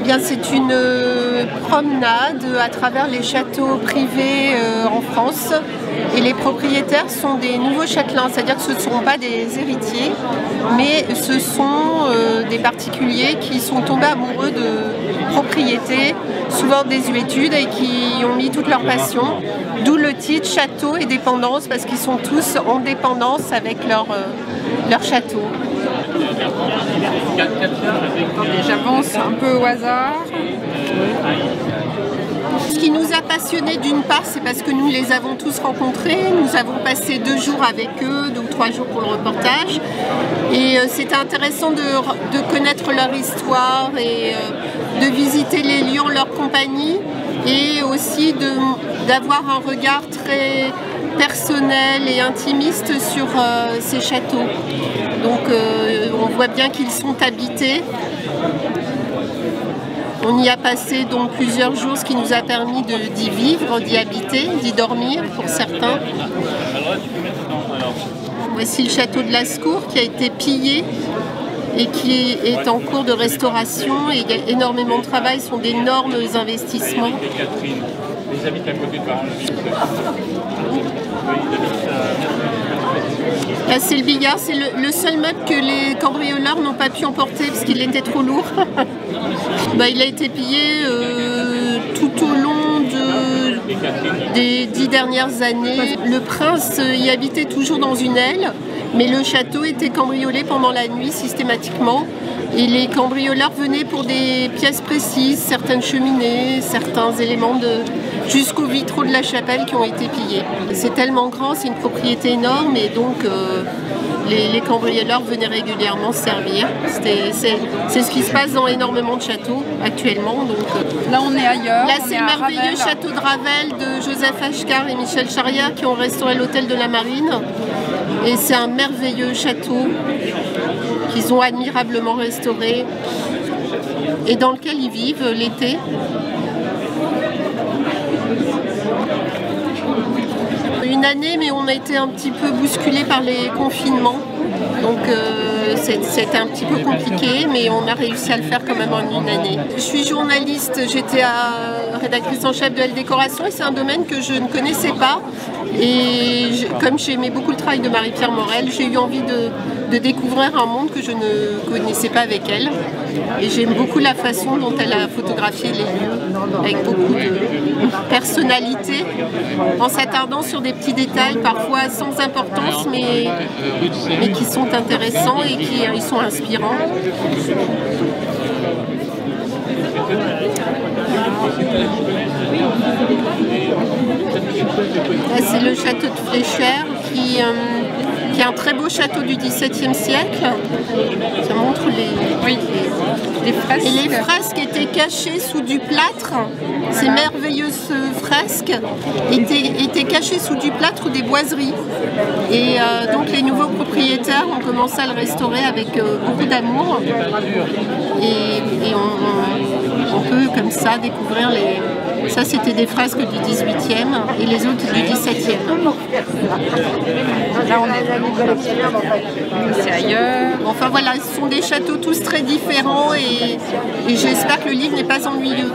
bien, c'est une promenade à travers les châteaux privés en France. Et les propriétaires sont des nouveaux châtelains, c'est-à-dire que ce ne sont pas des héritiers, mais ce sont des particuliers qui sont tombés amoureux de propriétés, souvent désuétudes, et qui ont mis toute leur passion. D'où le titre Château et Dépendance, parce qu'ils sont tous en dépendance avec leur château. Attendez, j'avance un peu au hasard. Ce qui nous a passionnés d'une part, c'est parce que nous les avons tous rencontrés. Nous avons passé 2 jours avec eux, 2 ou 3 jours pour le reportage. Et c'était intéressant de connaître leur histoire et de visiter les lieux en leur compagnie. Et aussi d'avoir un regard très personnel et intimiste sur ces châteaux. Donc on voit bien qu'ils sont habités. On y a passé donc plusieurs jours, ce qui nous a permis d'y vivre, d'y habiter, d'y dormir pour certains. Voici le château de Lascours qui a été pillé et qui est en cours de restauration. Et il y a énormément de travail, ce sont d'énormes investissements. Là, c'est le billard, c'est le seul meuble que les cambrioleurs n'ont pas pu emporter parce qu'il était trop lourd. Il a été pillé tout au long des 10 dernières années. Le prince y habitait toujours dans une aile, mais le château était cambriolé pendant la nuit systématiquement. Et les cambrioleurs venaient pour des pièces précises, certaines cheminées, certains éléments jusqu'aux vitraux de la chapelle qui ont été pillés. C'est tellement grand, c'est une propriété énorme et donc les cambrioleurs venaient régulièrement se servir. C'est ce qui se passe dans énormément de châteaux actuellement. Donc, là on est ailleurs. Là c'est le merveilleux château de Ravel de Joseph Achcar et Michel Charrière qui ont restauré l'hôtel de la Marine. Et c'est un merveilleux château qu'ils ont admirablement restauré et dans lequel ils vivent l'été. Une année, mais on a été un petit peu bousculé par les confinements. Donc c'était un petit peu compliqué, mais on a réussi à le faire quand même en une année. Je suis journaliste, j'étais rédactrice en chef de Elle Décoration et c'est un domaine que je ne connaissais pas. Et comme j'aimais beaucoup le travail de Marie-Pierre Morel, j'ai eu envie de découvrir un monde que je ne connaissais pas avec elle. Et j'aime beaucoup la façon dont elle a photographié les lieux, avec beaucoup de personnalité, en s'attardant sur des petits détails parfois sans importance, mais qui sont intéressants et qui sont inspirants. Là, c'est le château de Fléchère qui est un très beau château du XVIIe siècle. Ça montre les fresques. Et les fresques étaient cachées sous du plâtre. Ces merveilleuses fresques étaient cachées sous du plâtre ou des boiseries. Et donc les nouveaux propriétaires ont commencé à le restaurer avec beaucoup d'amour. Et on peut comme ça découvrir les... Ça c'était des fresques du 18e et les autres du 17e. Là on est c'est ailleurs. Enfin voilà, ce sont des châteaux tous très différents et j'espère que le livre n'est pas ennuyeux.